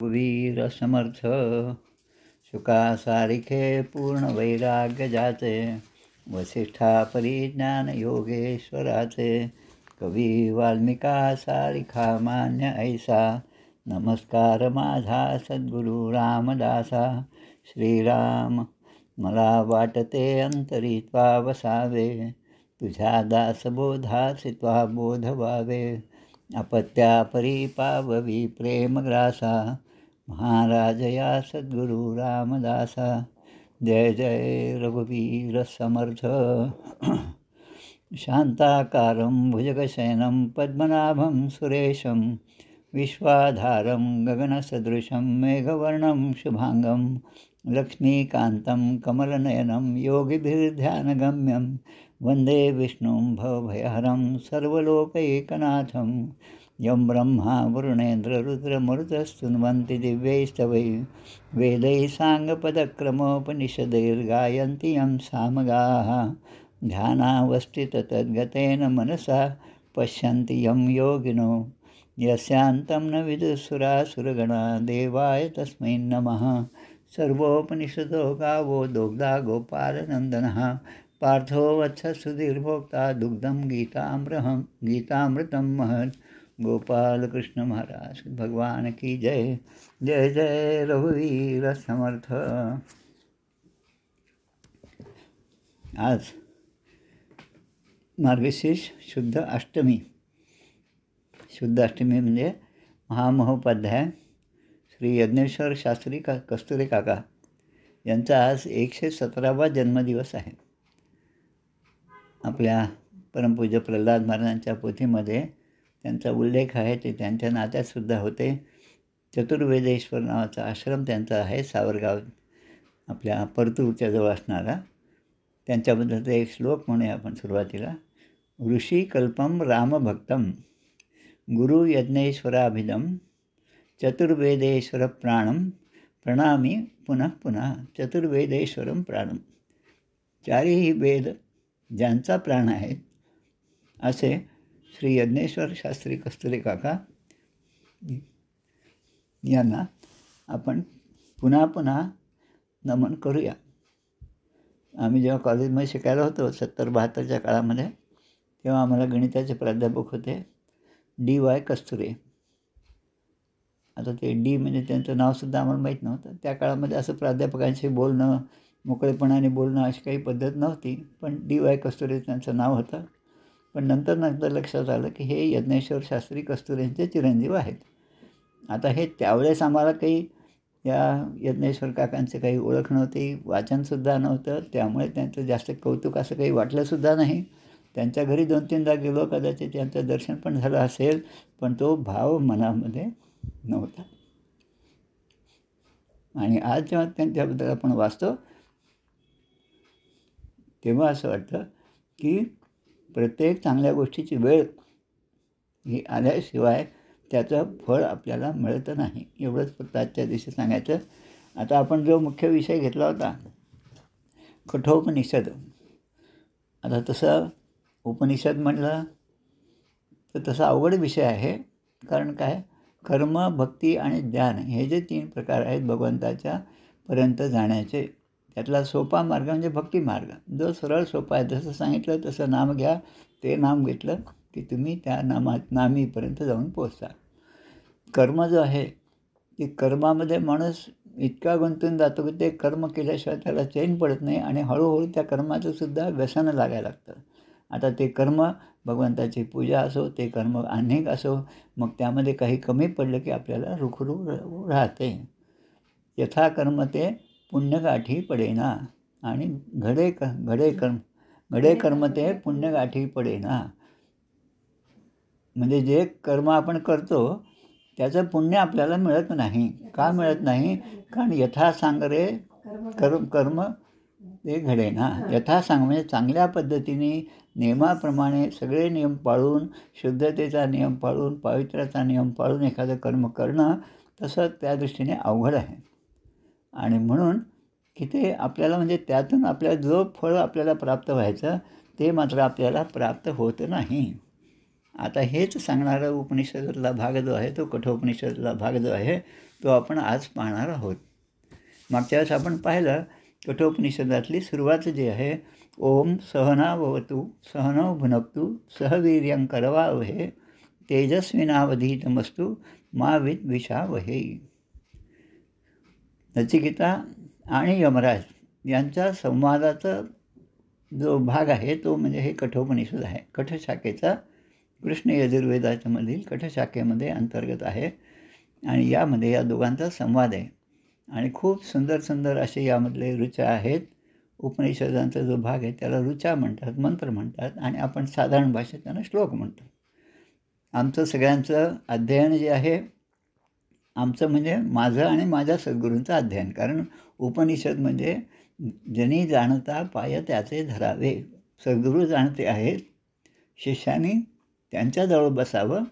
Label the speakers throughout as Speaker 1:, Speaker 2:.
Speaker 1: वीर समर्थ शुकासारिखे पूर्ण वैराग्य जाचे, वसिष्ठा परिज्ञान योगेश्वराचे, कवी वाल्मिका सारिखा मान्य ऐसा, नमस्कार माझा सद्गुरु रामदासा. श्रीराम मला वाटते अंतरी त्वा वसावे, तुझ्या दासबोधासी त्वा बोध व्हावे. अपत्या परिपाववी प्रेमग्रासा, महाराज या सद्गुरु रामदासा. जय जय रघुवीर समर्थ. शांताकारं भुजगशयनं पद्मनाभं सुरेशं, विश्वाधारं गगनसदृशं मेघवर्णं शुभांगं, लक्ष्मीकान्तं कमलनयनं योगिभिर्ध्यानगम्यं, वन्दे विष्णुं भवभयहरं सर्वलोकैकनाथं. यं ब्रह्मा वरुणेन्द्र रुद्रमरुतस्तुन्वन्ति दिव्यैस्तवैः, वेदैः साङ्गपदक्रमोपनिषदैर्गायन्ति यं सामगाः. ध्यानावस्थित तद्गतेन मनसा पश्यन्ति यं योगिनो, यस्यान्तं न विदुसुरासुरगणा. देवाय तस्मै नमः. सर्वोपनिषदो गावो दोग्धा गोपालनन्दनः, पार्थो वत्स सुधीर्भोक्ता दुग्धं गीतामृतं महत्. गोपाल कृष्ण महाराज भगवान की जय. जय जय रघुवीर समर्थ. आज मार्गशीर्ष शुद्ध अष्टमी. शुद्ध अष्टमी म्हणजे महामहोपाध्याय श्री यज्ञेश्वर शास्त्री कस्तुरे काका यांचा आज 117वा जन्मदिवस आहे. आपल्या परमपूज्य प्रल्हाद महाराजांच्या पोथीमध्ये त्यांचा उल्लेख आहे. ते त्यांच्या नात्यातसुद्धा होते. चतुर्वेदेश्वर नावाचा आश्रम त्यांचा आहे, सावरगाव आपल्या परतूरच्या जवळ असणारा. त्यांच्याबद्दलचा एक श्लोक म्हणूया आपण सुरुवातीला. ऋषी कल्पम रामभक्तम गुरु यज्ञेश्वराभिदम, चतुर्वेदेश्वर प्राणम प्रणामी पुनः पुनः. चतुर्वेदेश्वरम प्राणम, चारही वेद ज्यांचा प्राण आहे असे श्री यज्ञेश्वर शास्त्री कस्तुरे काका यांना आपण पुन्हा पुन्हा नमन करूया. आम्ही जेव्हा कॉलेजमध्ये शिकायला होतो 70-72च्या काळामध्ये, तेव्हा आम्हाला गणिताचे प्राध्यापक होते DY कस्तुरे. आता ते डी म्हणजे त्यांचं नावसुद्धा आम्हाला माहीत नव्हतं. त्या काळामध्ये असं प्राध्यापकांशी बोलणं, मोकळेपणाने बोलणं अशी काही पद्धत नव्हती. पण DY कस्तुरे त्यांचं नाव होतं. पण नंतर लक्षात आलं की हे यज्ञेश्वर शास्त्री कस्तुरेंचे चिरंजीव आहेत. आता हे त्यावेळेस आम्हाला काही या यज्ञेश्वर काकांचे काही ओळख नव्हती, वाचनसुद्धा नव्हतं. त्यामुळे त्यांचं जास्त कौतुक असं काही वाटलंसुद्धा नाही. त्यांच्या घरी 2-3दा गेलो, कदाचित त्यांचं दर्शन पण झालं असेल, पण तो भाव मनामध्ये नव्हता. आणि आज जेव्हा त्यांच्याबद्दल आपण वाचतो तेव्हा असं वाटतं की प्रत्येक चांगल्या गोष्टीची वेळ ही आल्याशिवाय त्याचं फळ आपल्याला मिळतं नाही. एवढंच फक्त आजच्या दिवशी सांगायचं. आता आपण जो मुख्य विषय घेतला होता कठोपनिषद. आता तसं उपनिषद म्हणलं तर तसा अवघड विषय आहे. कारण काय, कर्म, भक्ती आणि ध्यान हे जे 3 प्रकार आहेत भगवंताच्या पर्यंत जाण्याचे, त्यातला सोपा मार्ग म्हणजे भक्ती मार्ग. जो सरळ सोपा आहे, जसं सांगितलं तसं नाम घ्या. ते नाम घेतलं की तुम्ही त्या नामीपर्यंत जाऊन पोचता. कर्म जो आहे की कर्मामध्ये माणूस इतका गुंतून जातो की ते कर्म केल्याशिवाय त्याला चैन पडत नाही आणि हळूहळू त्या कर्माचंसुद्धा व्यसन लागायला लागतं. आता ते कर्म भगवंताची पूजा असो, ते कर्म अनेक असो, मग त्यामध्ये काही कमी पडलं की आपल्याला रुखरू राहते. यथा कर्म ते पुण्यगाठी पडेना, आणि घडे कर्म ते पुण्यगाठी पडेना. म्हणजे जे कर्म आपण करतो त्याचं पुण्य आपल्याला मिळत नाही. का मिळत नाही? कारण यथासांगरे कर्म ते घडेना. यथासांग म्हणजे चांगल्या पद्धतीने नियमाप्रमाणे सगळे नियम पाळून, शुद्धतेचा नियम पाळून, पवित्राचा नियम पाळून एखादं कर्म करणं तसं त्या दृष्टीने अवघड आहे. आणि म्हणून की ते आपल्याला म्हणजे त्यातून आपल्याला जो फळ आपल्याला प्राप्त व्हायचं ते मात्र आपल्याला प्राप्त होत नाही. आता हेच सांगणारा उपनिषदातला भाग जो आहे, तो कठोपनिषदातला भाग जो आहे, तो आपण आज पाहणार आहोत. मागच्या वेळेस आपण पाहिलं कठोपनिषदातली सुरुवात जी आहे, ओम सहनाववतु सहनौ भुनक्तु सह वीर्यं करवावहे तेजस्विनावधीतमस्तु मा विद्विषावहे. नचिकेता आणि यमराज यांच्या संवादाचा जो भाग आहे तो म्हणजे हे कठोपनिषद आहे. कठशाखेचा कृष्ण यजुर्वेदाच्या मधील कठशाखेमध्ये अंतर्गत आहे आणि यामध्ये या दोघांचा संवाद आहे आणि खूप सुंदर सुंदर असे यामधले ऋचा आहेत. उपनिषदांचा जो भाग आहे त्याला ऋचा म्हणतात, मंत्र म्हणतात आणि आपण साधारण भाषेत त्यांना श्लोक म्हणतो. आमचं सगळ्यांचं अध्ययन जे आहे, आमचं म्हणजे माझं आणि माझ्या सद्गुरूंचं अध्ययन. कारण उपनिषद म्हणजे जनी जाणता पाय त्याचे धरावे. सद्गुरू जाणते आहेत, शिष्याने त्यांच्याजवळ बसावं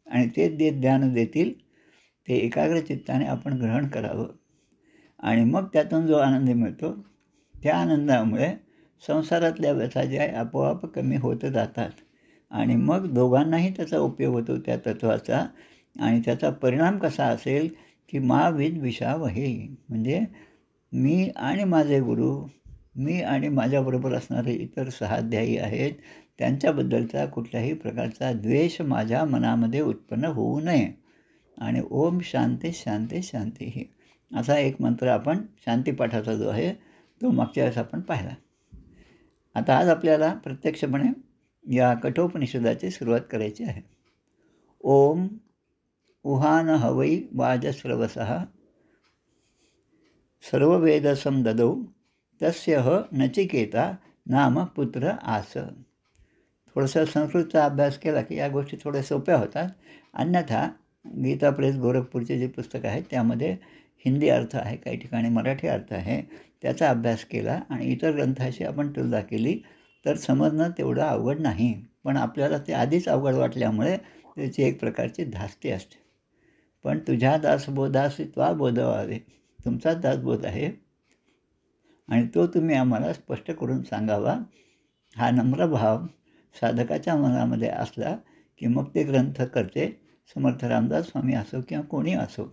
Speaker 1: आणि ते ज्ञान देतील ते एकाग्र चित्ताने आपण ग्रहण करावं आणि मग त्यातून जो आनंद मिळतो त्या आनंदामुळे संसारातल्या व्यथा ज्या आहे आपोआप कमी होत जातात आणि मग दोघांनाही त्याचा उपयोग होतो त्या तत्त्वाचा. आणि त्याचा परिणाम कसा असेल की मा विद्विषावहे, म्हणजे मी आणि माझे गुरु, मी आणि माझ्याबरोबर असणारे इतर सहाध्यायी आहेत त्यांच्याबद्दलचा कुठल्याही प्रकारचा द्वेष माझ्या मनामध्ये उत्पन्न होऊ नये. आणि ओम शांती शांती शांती ही असा एक मंत्र आपण शांतीपाठाचा जो आहे तो मागच्या वेळेस आपण पाहिला. आता आज आपल्याला प्रत्यक्षपणे या कठोपनिषदाची सुरुवात करायची आहे. ओम उहान हवै वाजस्रवसः सर्ववेदसं ददौ तस्य नचिकेता नाम पुत्र आस. थोडंसं संस्कृतचा अभ्यास केला की या गोष्टी थोड्या सोप्या होतात. अन्यथा गीता प्रेस गोरखपूरचे जे पुस्तक आहे त्यामध्ये हिंदी अर्थ आहे, काही ठिकाणी मराठी अर्थ आहे. त्याचा अभ्यास केला आणि इतर ग्रंथाशी आपण तुलना केली तर समजणं तेवढं अवघड नाही. पण आपल्याला ते आधीच अवघड वाटल्यामुळे त्याची एक प्रकारची धास्ती असते. पण तुझ्या दासबोधासी त्वा बोधवावे, तुमचा दासबोध आहे आणि तो तुम्ही आम्हाला स्पष्ट करून सांगावा. हा नम्र भाव साधकाच्या मनामध्ये असला की मग ते ग्रंथ करते समर्थ रामदास स्वामी असो किंवा कोणी असो.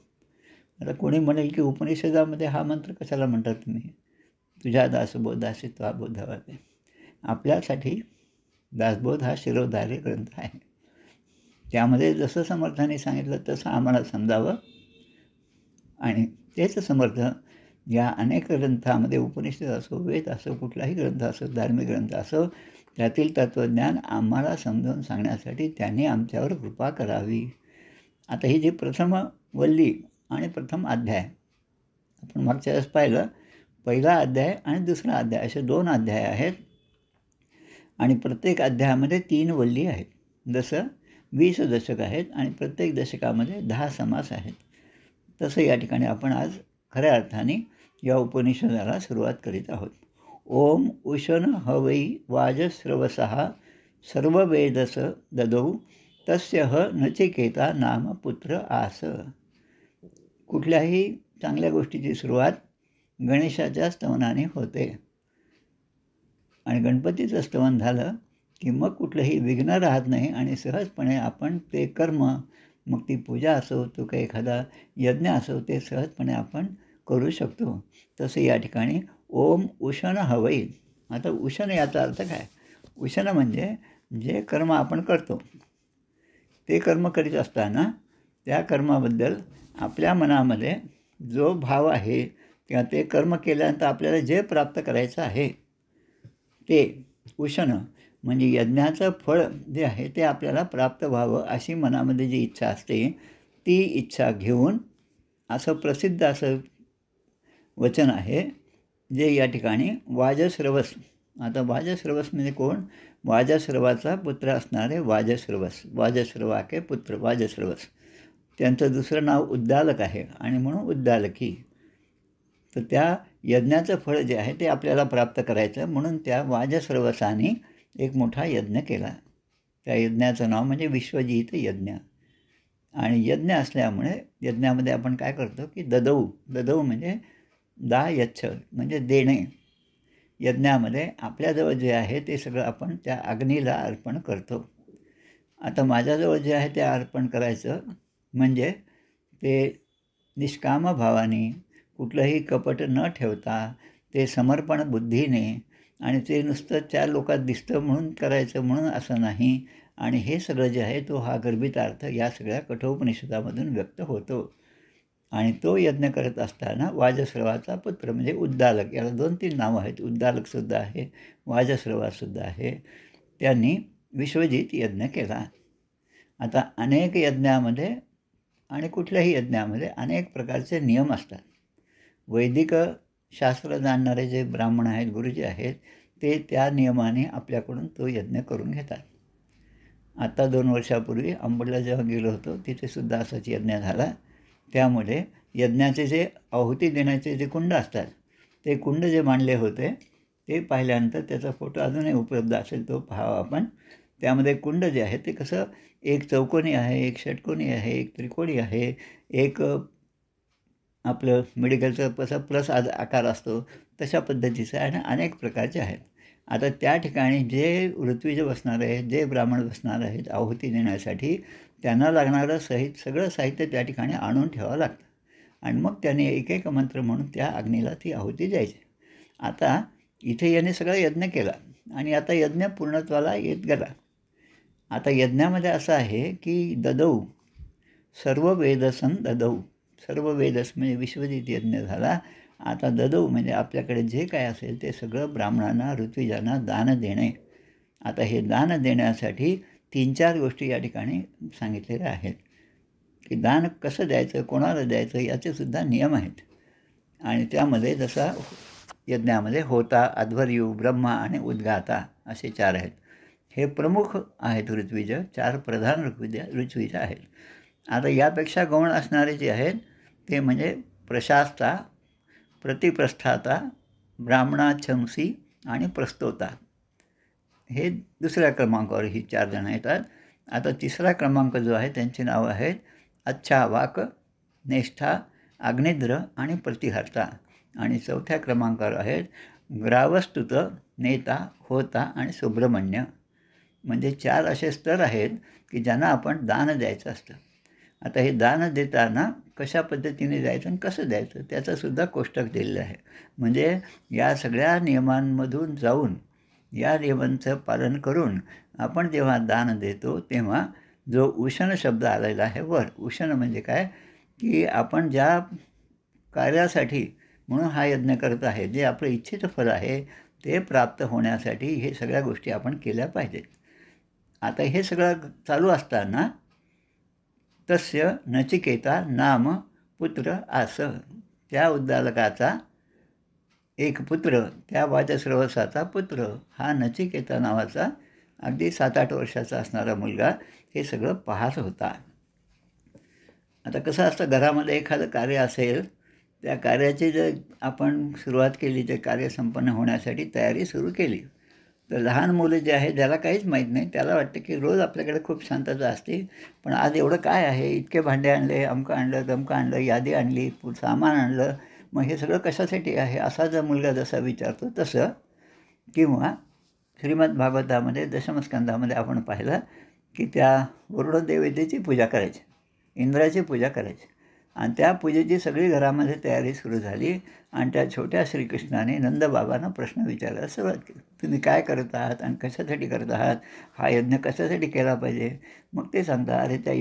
Speaker 1: आता कोणी म्हणेल की उपनिषदामध्ये हा मंत्र कशाला म्हणतात तुम्ही, तुझ्या दासबोधासी त्वा बोधवावे. आपल्यासाठी दासबोध हा शिरोधारी ग्रंथ आहे. त्यामध्ये जसं समर्थाने सांगितलं तसं आम्हाला समजावं आणि तेच समर्थ या अनेक ग्रंथामध्ये, उपनिषद असो, वेद असो, कुठलाही ग्रंथ असो, धार्मिक ग्रंथ असो, त्यातील तत्त्वज्ञान आम्हाला समजावून सांगण्यासाठी त्यांनी आमच्यावर कृपा करावी. आता ही जी प्रथम वल्ली आणि प्रथम अध्याय आपण मागच्या वेळेस पाहिलं, पहिला अध्याय आणि दुसरा अध्याय असे 2 अध्याय आहेत आणि प्रत्येक अध्यायामध्ये 3 वल्ली आहेत. जसं 20 दशक आहेत आणि प्रत्येक दशकामध्ये 10 समास आहेत, तसं या ठिकाणी आपण आज खऱ्या अर्थाने या उपनिषदाला सुरुवात करीत आहोत. ओम उशन हवै वाजस्रवसः सर्ववेदस ददौ तस्य नचिकेता नाम पुत्र आस. कुठल्याही चांगल्या गोष्टीची सुरुवात गणेशाच्या स्तवनाने होते आणि गणपतीचं स्तवन झालं की मग कुठलंही विघ्न राहत नाही आणि सहजपणे आपण ते कर्म, मग ती पूजा असो, तो काही एखादा यज्ञ असो, ते सहजपणे आपण करू शकतो. तसं या ठिकाणी ओम उशन हवै. आता उशन याचा अर्थ काय? उशन म्हणजे जे कर्म आपण करतो ते कर्म करीत असताना त्या कर्माबद्दल आपल्या मनामध्ये जो भाव आहे किंवा ते कर्म केल्यानंतर आपल्याला जे प्राप्त करायचं आहे ते उशन म्हणजे यज्ञाचं फळ जे आहे ते आपल्याला प्राप्त व्हावं अशी मनामध्ये जी इच्छा असते ती इच्छा घेऊन असं प्रसिद्ध असं वचन आहे जे या ठिकाणी वाजस्रवस. आता वाजस्रवस म्हणजे कोण? वाजस्रवाचा पुत्र असणारे वाजस्रवस, वाजस्रवाके पुत्र वाजस्रवस. त्यांचं दुसरं नाव उद्दालक आहे आणि म्हणून उद्दालकी. तर त्या यज्ञाचं फळ जे आहे ते आपल्याला प्राप्त करायचं म्हणून त्या वाजस्रवसाने एक मोठा यज्ञ केला. त्या यज्ञाचं नाव म्हणजे विश्वजित यज्ञ. आणि यज्ञ असल्यामुळे यज्ञामध्ये आपण काय करतो की ददौ. ददौ म्हणजे दा यच्छ म्हणजे देणे. यज्ञामध्ये आपल्याजवळ जे आहे ते सगळं आपण त्या अग्नीला अर्पण करतो. आता माझ्याजवळ जे आहे ते अर्पण करायचं म्हणजे ते निष्काम भावाने, कुठलंही कपट न ठेवता, ते समर्पण बुद्धीने, आणि ते नुसतं 4 लोकात दिसतं म्हणून करायचं म्हणून असं नाही. आणि हे सगळं जे आहे तो हा गर्भितार्थ या सगळ्या कठोपनिषदामधून व्यक्त होतो. आणि तो यज्ञ करत असताना वाजश्रवाचा पुत्र म्हणजे उद्दालक, याला 2-3 नावं आहेत. उद्दालकसुद्धा आहे, वाजश्रवासुद्धा आहे. त्यांनी विश्वजित यज्ञ केला. आता अनेक यज्ञामध्ये आणि कुठल्याही यज्ञामध्ये अनेक प्रकारचे नियम असतात. वैदिक शास्त्र जाणणारे जे ब्राह्मण आहेत, गुरुजी आहेत, ते त्या नियमाने आपल्याकडून तो यज्ञ करून घेतात. आता 2 वर्षापूर्वी अंबडला जेव्हा गेलो होतो, तिथेसुद्धा असाच यज्ञ झाला. त्यामध्ये यज्ञाचे जे आहुती देण्याचे जे कुंड असतात, ते कुंड जे मांडले होते ते पाहिल्यानंतर त्याचा फोटो अजूनही उपलब्ध असेल, तो पाहावा आपण. त्यामध्ये कुंड जे आहे ते कसं एक चौकोनी आहे, एक षटकोनी आहे, एक त्रिकोणी आहे, एक आपलं मेडिकलचा कसा प्लस आकार असतो तशा पद्धतीचं आहे आणि अनेक प्रकारचे आहेत. आता त्या ठिकाणी जे ऋत्विज बसणार आहेत, जे ब्राह्मण बसणार आहेत आहुती देण्यासाठी, त्यांना लागणारं सगळं साहित्य त्या ठिकाणी आणून ठेवावं लागतं. आणि मग त्याने एक मंत्र म्हणून त्या अग्नीला ती आहुती द्यायची. आता इथे याने सगळं यज्ञ केला आणि आता यज्ञ पूर्णत्वाला येत गेला. आता यज्ञामध्ये असं आहे की ददौ, सर्व वेदसन ददौ, सर्व वेदस म्हणजे विश्वजित यज्ञ झाला. आता ददौ म्हणजे आपल्याकडे जे काय असेल ते सगळं ब्राह्मणांना, ऋत्विजांना दान देणे. आता हे दान देण्यासाठी 3-4 गोष्टी या ठिकाणी सांगितलेल्या आहेत की दान कसं द्यायचं, कोणाला द्यायचं याचेसुद्धा नियम आहेत. आणि त्यामध्ये जसा यज्ञामध्ये होता, अध्वर्यू, ब्रह्मा आणि उद्गाता असे 4 आहेत. हे प्रमुख आहेत ऋत्विज, 4 प्रधान ऋत्विज आहेत. आता यापेक्षा गौण असणारे जे आहेत ते म्हणजे प्रशास्ता, प्रतिप्रस्थाता, ब्राह्मणाच्छंसी आणि प्रस्तोता. हे दुसऱ्या क्रमांकावर ही 4 जण येतात. आता तिसरा क्रमांक जो आहे त्यांची नावं आहेत अच्छावाक, नेष्ठा, अग्निद्र आणि प्रतिहर्ता. आणि चौथ्या क्रमांकावर आहेत ग्रावस्तुत, नेता, होता आणि सुब्रह्मण्य. म्हणजे 4 असे स्तर आहेत की ज्यांना आपण दान द्यायचं असतं. आता हे दान देताना कशा पद्धतीने द्यायचं आणि कसं द्यायचं त्याचंसुद्धा कोष्टक दिलेलं आहे. म्हणजे या सगळ्या नियमांमधून जाऊन, या नियमांचं पालन करून आपण जेव्हा दान देतो तेव्हा जो उशन शब्द आलेला आहे वर, उशन म्हणजे काय की आपण ज्या कार्यासाठी म्हणून हा यज्ञ करत आहे, जे आपलं इच्छित फळ आहे ते प्राप्त होण्यासाठी हे सगळ्या गोष्टी आपण केल्या पाहिजेत. आता हे सगळं चालू असताना तस्य नचिकेता नाम पुत्र आस, त्या उद्दालकाचा एक पुत्र, त्या वाजश्रवसाचा पुत्र, हा नचिकेता नावाचा अगदी 7-8 वर्षाचा असणारा मुलगा हे सगळं पाहत होता. आता कसं असतं, घरामध्ये एखादं कार्य असेल, त्या कार्याची जर आपण सुरुवात केली, ते कार्य संपन्न होण्यासाठी तयारी सुरू केली, तर लहान मुलं जे आहे ज्याला काहीच माहीत नाही, त्याला वाटतं की रोज आपल्याकडे खूप शांतता असते, पण आज एवढं काय आहे, इतके भांडे आणले, अमकं आणलं, तमकं आणलं, यादी आणली, सामान आणलं, मग हे सगळं कशासाठी आहे, असा जर मुलगा जसा विचारतो तसं. किंवा श्रीमद भागवतामध्ये दशमस्कंदामध्ये आपण पाहिलं की त्या वरुणदेवतेची पूजा करायची, इंद्राची पूजा करायची, आणि त्या पूजेची सगळी घरामध्ये तयारी सुरू झाली. आणि त्या छोट्या श्रीकृष्णाने नंदबाबांना प्रश्न विचारायला सुरुवात केली, तुम्ही काय करत आहात आणि कशासाठी करत आहात, हा यज्ञ कशासाठी केला पाहिजे. मग ते सांगता, अरे त्या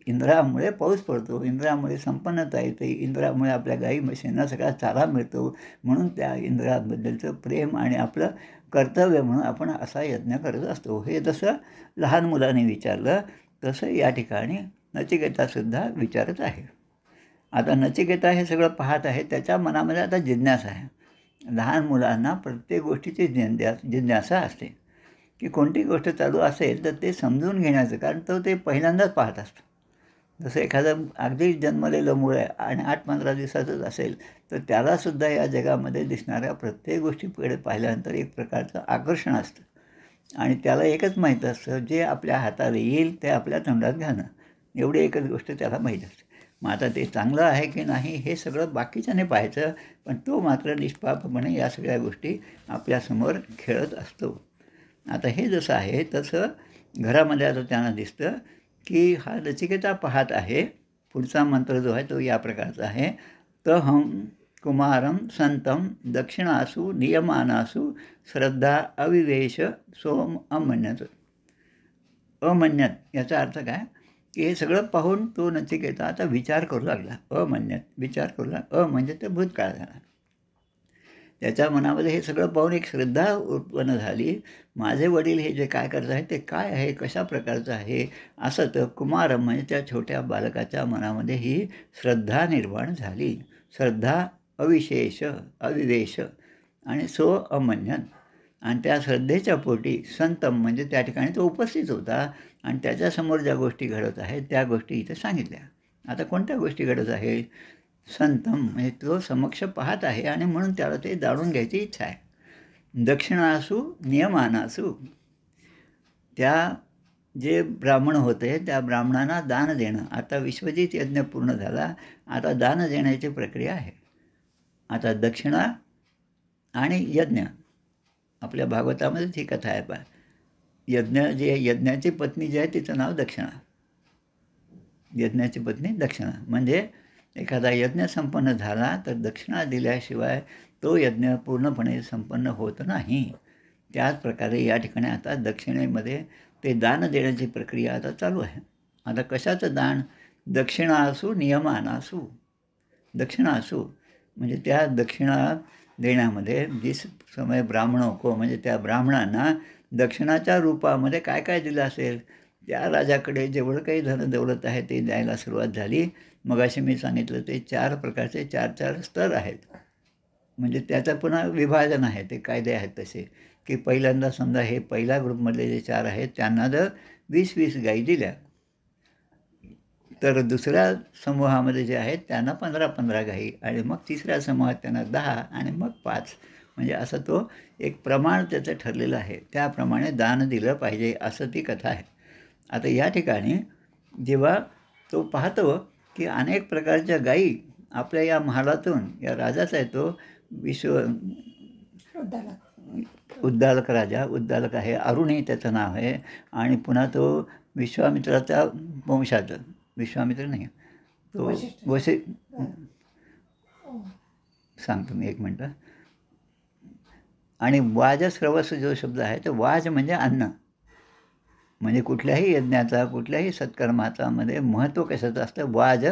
Speaker 1: इंद्रामुळे पाऊस पडतो, इंद्रामुळे संपन्नता येते, इंद्रामुळे आपल्या गाई म्हशींना सगळा चारा मिळतो, म्हणून त्या इंद्राबद्दलचं प्रेम आणि आपलं कर्तव्य म्हणून आपण असा यज्ञ करत असतो. हे जसं लहान मुलाने विचारलं तसं या ठिकाणी नचिकेतासुद्धा विचारत आहे. आता नचिकेता हे सगळं पाहत आहे, त्याच्या मनामध्ये आता जिज्ञासा आहे. लहान मुलांना प्रत्येक गोष्टीची जिज्ञासा असते की कोणती गोष्ट चालू असेल तर ते समजून घेण्याचं, कारण तो ते पहिल्यांदाच पाहत असतो. जसं एखादं अगदी जन्मलेलं मूळ आहे आणि 8-15 दिवसाचंच असेल तर त्यालासुद्धा या जगामध्ये दिसणाऱ्या प्रत्येक गोष्टीकडे पाहिल्यानंतर एक प्रकारचं आकर्षण असतं आणि त्याला एकच माहीत असतं, जे आपल्या हाताला येईल ते आपल्या तोंडात घालणं, एवढी एकच गोष्ट त्याला माहीत असते. मग आता ते चांगलं आहे की नाही हे सगळं बाकीच्याने पाहायचं, पण तो मात्र निष्पापपणे या सगळ्या गोष्टी आपल्यासमोर खेळत असतो. आता हे जसं आहे तसं घरामध्ये आता त्यांना दिसतं की हा नचिकेता पाहत आहे पुढचा मंत्र जो आहे तो या प्रकारचा आहे. तहं कुमारं संतं दक्षिणासु नियमानासु श्रद्धा अविवेश सोम अमन्यत. अमन्यत याचा अर्थ काय की हे सगळं पाहून तो नचिकेता आता विचार करू लागला. अमन्यत विचार करू लागला. म्हणजे ते भूतकाळ झाला. त्याच्या मनामध्ये हे सगळं पाहून एक श्रद्धा उत्पन्न झाली. माझे वडील हे जे काय करत आहेत ते काय आहे, कशा प्रकारचं आहे, असं तर कुमार म्हणजे त्या छोट्या बालकाच्या मनामध्ये ही श्रद्धा निर्माण झाली. श्रद्धा अविशेष अविवेश आणि सो अमन्यन. आणि त्या श्रद्धेच्या पोटी संतम म्हणजे त्या ठिकाणी तो उपस्थित होता आणि त्याच्यासमोर ज्या गोष्टी घडत आहेत त्या गोष्टी इथे सांगितल्या. आता कोणत्या गोष्टी घडत आहेत? संतम म्हणजे तो समक्ष पाहत आहे आणि म्हणून त्याला ते जाणून घ्यायची इच्छा आहे. दक्षिणासू नियमानासू, त्या जे ब्राह्मण होते त्या ब्राह्मणांना दान देणं. आता विश्वजित यज्ञ पूर्ण झाला, आता दान देण्याची प्रक्रिया आहे. आता दक्षिणा आणि यज्ञ, आपल्या भागवतामध्ये ती कथा आहे पहा. यज्ञाची पत्नी जी आहे तिचं नाव दक्षिणा. यज्ञाची पत्नी दक्षिणा म्हणजे एखादा यज्ञ संपन्न झाला तर दक्षिणा दिल्याशिवाय तो यज्ञ पूर्णपणे संपन्न होत नाही. त्याच प्रकारे या ठिकाणी आता दक्षिणेमध्ये ते दान देण्याची प्रक्रिया आता चालू आहे. आता कशाचं दान? दक्षिणासू नियमानासू. दक्षिणासू म्हणजे त्या दक्षिणा देण्यामध्ये जी समय ब्राह्मणोको म्हणजे त्या ब्राह्मणांना दक्षिणाच्या रूपामध्ये काय काय दिलं असेल, त्या राजाकडे जेवढं काही धन दौलत आहे ते द्यायला सुरुवात झाली. मगाशी मी सांगितलं ते 4 प्रकारचे 4 स्तर आहेत. म्हणजे त्याचं पुन्हा विभाजन आहे. ते कायदे आहेत तसे की पहिल्यांदा समजा हे पहिल्या ग्रुपमधले जे 4 आहेत त्यांना जर 20-20 गायी दिल्या तर दुसऱ्या समूहामध्ये जे आहेत त्यांना 15-15 गायी आणि मग तिसऱ्या समूहात त्यांना 10 आणि मग 5. म्हणजे असं तो एक प्रमाण त्याचं ठरलेलं आहे. त्याप्रमाणे दान दिलं पाहिजे असं ती कथा आहे. आता या ठिकाणी जेव्हा तो पाहतो की अनेक प्रकारच्या गायी आपल्या या महालातून, या राजाचा आहे तो उद्दालक राजा, उद्दालक आहे, अरुणी त्याचं नाव आहे. आणि पुन्हा तो विश्वामित्राचा वंशाचा, विश्वामित्र नाही तो सांगतो मी एक मिनटं. आणि वाजश्रवस जो शब्द आहे तो वाज म्हणजे अन्न. म्हणजे कुठल्याही यज्ञाचा कुठल्याही सत्कर्माचा मध्ये महत्त्व कशाचं असतं? वाज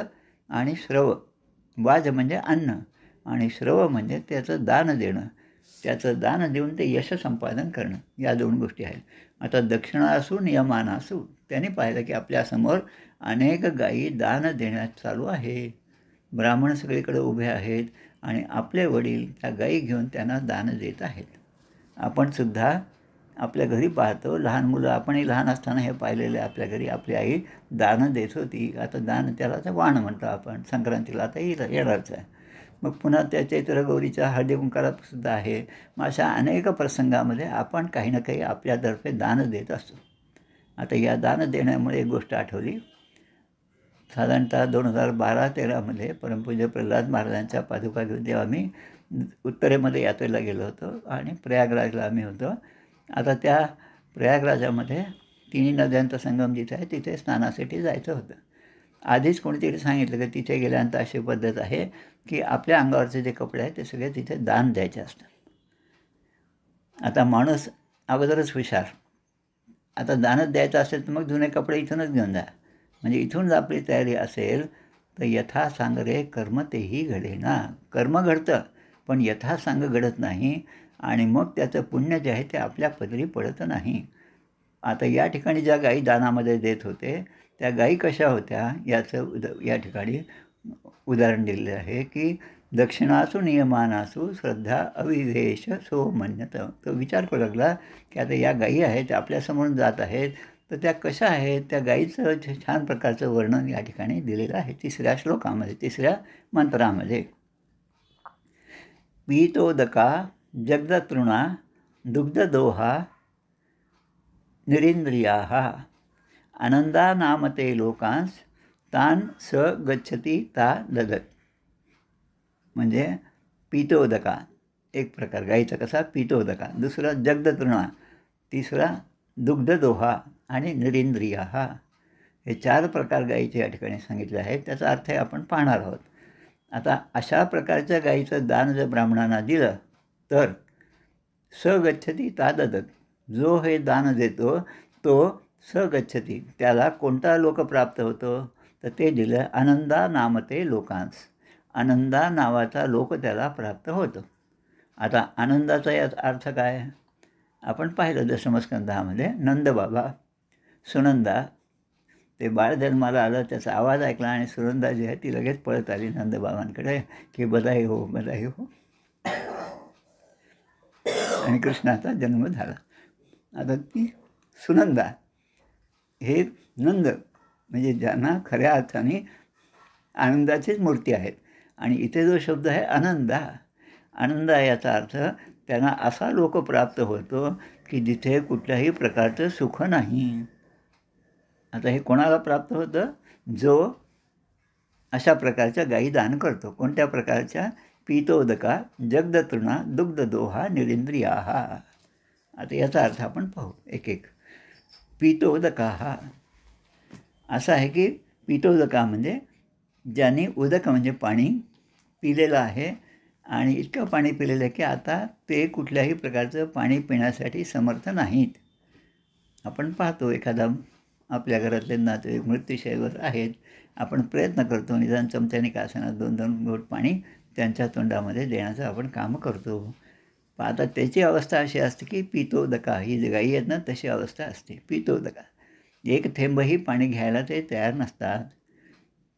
Speaker 1: आणि श्रव. वाज म्हणजे अन्न आणि श्रव म्हणजे त्याचं दान देणं. त्याचं दान देऊन ते यश संपादन करणं, या 2 गोष्टी आहेत. आता दक्षिणासू नियमानासू त्याने पाहिलं की आपल्यासमोर अनेक गायी दान देण्यात चालू आहे. ब्राह्मण सगळीकडे उभे आहेत आणि आपले वडील त्या गायी घेऊन त्यांना दान देत आहेत. आपण सुद्धा आपल्या घरी पाहतो, लहान मुलं, आपणही लहान असताना हे पाहिलेलं आहे. आपल्या घरी आपली आई दानं देत होती. आता दान त्याला तर वाण म्हणतो आपण. संक्रांतीला आता येणारच आहे. मग पुन्हा त्या चैत्रगौरीच्या हळदी कुंकाला सुद्धा आहे. मग अशा अनेक प्रसंगामध्ये आपण काही ना काही आपल्यातर्फे दान देत असतो. आता या दान देण्यामुळे एक गोष्ट आठवली. साधारणतः 2012-13मध्ये परमपूज्य प्रल्हाद महाराजांच्या पादुका घेऊन तेव्हा आम्ही उत्तरेमध्ये यात्रेला गेलो होतो आणि प्रयागराजला आम्ही होतो. आता त्या प्रयागराजामध्ये तिन्ही नद्यांचा संगम जिथे आहे तिथे स्नानासाठी जायचं होतं. आधीच कोणीतरी सांगितलं की तिथे गेल्यानंतर अशी पद्धत आहे की आपल्या अंगावरचे जे कपडे आहेत ते सगळे तिथे दान द्यायचे असतात. आता माणूस अगोदरच हुशार. आता दानच द्यायचं असेल तर मग जुने कपडे इथूनच घेऊन जा. म्हणजे इथून जर आपली तयारी असेल तर यथा सांग रे कर्म तेही घडेना. कर्म घडतं पण यथा सांग घडत नाही आणि मग त्याचं पुण्य जे आहे ते आपल्या पदरी पडत नाही. आता या ठिकाणी ज्या गायी दानामध्ये देत होते त्या गायी कशा होत्या याचं या ठिकाणी उदाहरण दिलेलं आहे की दक्षिणासू नियमानासू श्रद्धा अविवेश सो मन्यत. तो विचार करू लागला की आता या गायी आहेत आपल्यासमोर जात आहेत तर त्या कशा आहेत. त्या गायीचं छान प्रकारचं वर्णन या ठिकाणी दिलेलं आहे 3ऱ्या श्लोकामध्ये, 3ऱ्या मंत्रामध्ये. पीतोदका जगदतृणा दुग्धदोहा निरिंद्रियाः आनंदा नामते लोकांस तान स गच्छती ता ददत. म्हणजे पीतोदका एक प्रकार गाईचा कसा पीतोदका, दुसरा जगदतृणा, तिसरा दुग्धदोहा आणि निरिंद्रियाः. हे 4 प्रकार गायीचे या ठिकाणी सांगितले आहेत. त्याचा अर्थ आहे आपण पाहणार आहोत. आता अशा प्रकारच्या गायीचं दान जर ब्राह्मणांना दिलं तर स गच्छती ताददत, जो हे दान देतो तो स गच्छती, त्याला कोणता लोक प्राप्त होतो, तर ते दिलं आनंदा नामते लोकांस, आनंदा नावाचा लोक त्याला प्राप्त होतो. आता आनंदाचा याचा अर्थ काय आपण पाहिलं दशमस्कंधामध्ये. नंदबाबा सुनंदा, ते बाळ जन्माला आलं, त्याचा आवाज ऐकला आणि सुनंदा जी आहे ती लगेच पळत आली नंदबाबांकडे की बधाई हो बधाई हो, आणि कृष्णाचा जन्म झाला. आता ती सुनंदा हे नंद म्हणजे ज्यांना खऱ्या अर्थाने आनंदाचीच मूर्ती आहेत. आणि इथे जो शब्द आहे आनंदा, आनंदा याचा अर्थ त्यांना असा लोक प्राप्त होतो की जिथे कुठल्याही प्रकारचं सुख नाही. आता हे कोणाला प्राप्त होतं, जो अशा प्रकारच्या गायी दान करतो. कोणत्या प्रकारच्या, पीतोदका जगदतृणा दुग्धदोहा निरिंद्रियाहा. आता याचा अर्थ आपण पाहू एक एक. पीतोदका हा असा आहे की पीतोदका म्हणजे ज्यांनी उदक म्हणजे पाणी पिलेलं आहे आणि इतकं पाणी पिलेलं आहे की आता ते कुठल्याही प्रकारचं पाणी पिण्यासाठी समर्थ नाहीत. आपण पाहतो एखादा आपल्या घरातले नातेवाईक मृत्यूशय्येवर आहेत, आपण प्रयत्न करतो निदान चमच्याने का असेना 2-2 घोट पाणी त्यांच्या तोंडामध्ये देण्याचं आपण काम करतो. पण आता त्याची अवस्था अशी असते की पीतोदका, ही जी गायी आहेत ना तशी अवस्था असते. पीतोदका, एक थेंबही पाणी घ्यायला ते तयार नसतात.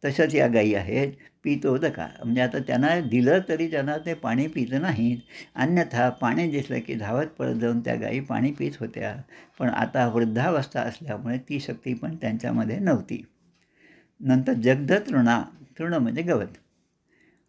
Speaker 1: तशाच या गायी आहेत पीतोदका, म्हणजे आता त्यांना दिलं तरी त्यांना ते पाणी पितं नाहीत. अन्यथा पाणी दिसलं की धावत पळत जाऊन त्या गायी पाणी पित होत्या. पण आता वृद्धावस्था असल्यामुळे ती शक्ती पण त्यांच्यामध्ये नव्हती. नंतर जगदतृणा, तृण म्हणजे गवत.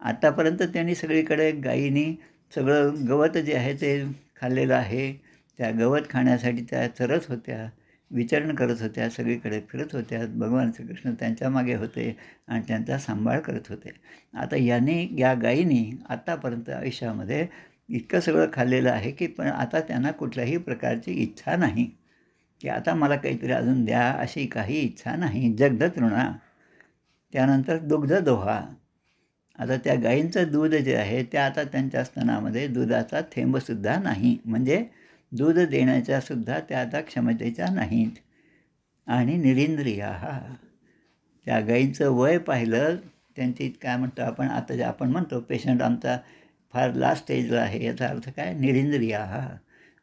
Speaker 1: आतापर्यंत त्यांनी सगळीकडे गायीनी सगळं गवत जे आहे ते खाल्लेलं आहे. त्या गवत खाण्यासाठी त्या चरत होत्या, विचरण करत होत्या, सगळीकडे फिरत होत्या. भगवान श्रीकृष्ण त्यांच्या मागे होते आणि त्यांचा सांभाळ करत होते. आता या गायीनी आत्तापर्यंत आयुष्यामध्ये इतकं सगळं खाल्लेलं आहे की पण आता त्यांना कुठल्याही प्रकारची इच्छा नाही की आता मला काहीतरी अजून द्या, अशी काही इच्छा नाही. जगदतृणा. त्यानंतर दुग्धदोहा. आता त्या गायींचं दूध जे आहे त्या आता त्यांच्या स्तनामध्ये दुधाचा थेंबसुद्धा नाही, म्हणजे दूध देण्याच्यासुद्धा त्या आता क्षमतेच्या नाहीत. आणि निरिंद्रियाहा, त्या गायींचं वय पाहिलं त्यांची काय म्हणतो आपण, आता जे आपण म्हणतो पेशंट आमचा फार लास्ट स्टेजला आहे, याचा अर्थ काय, निरिंद्रियाहा.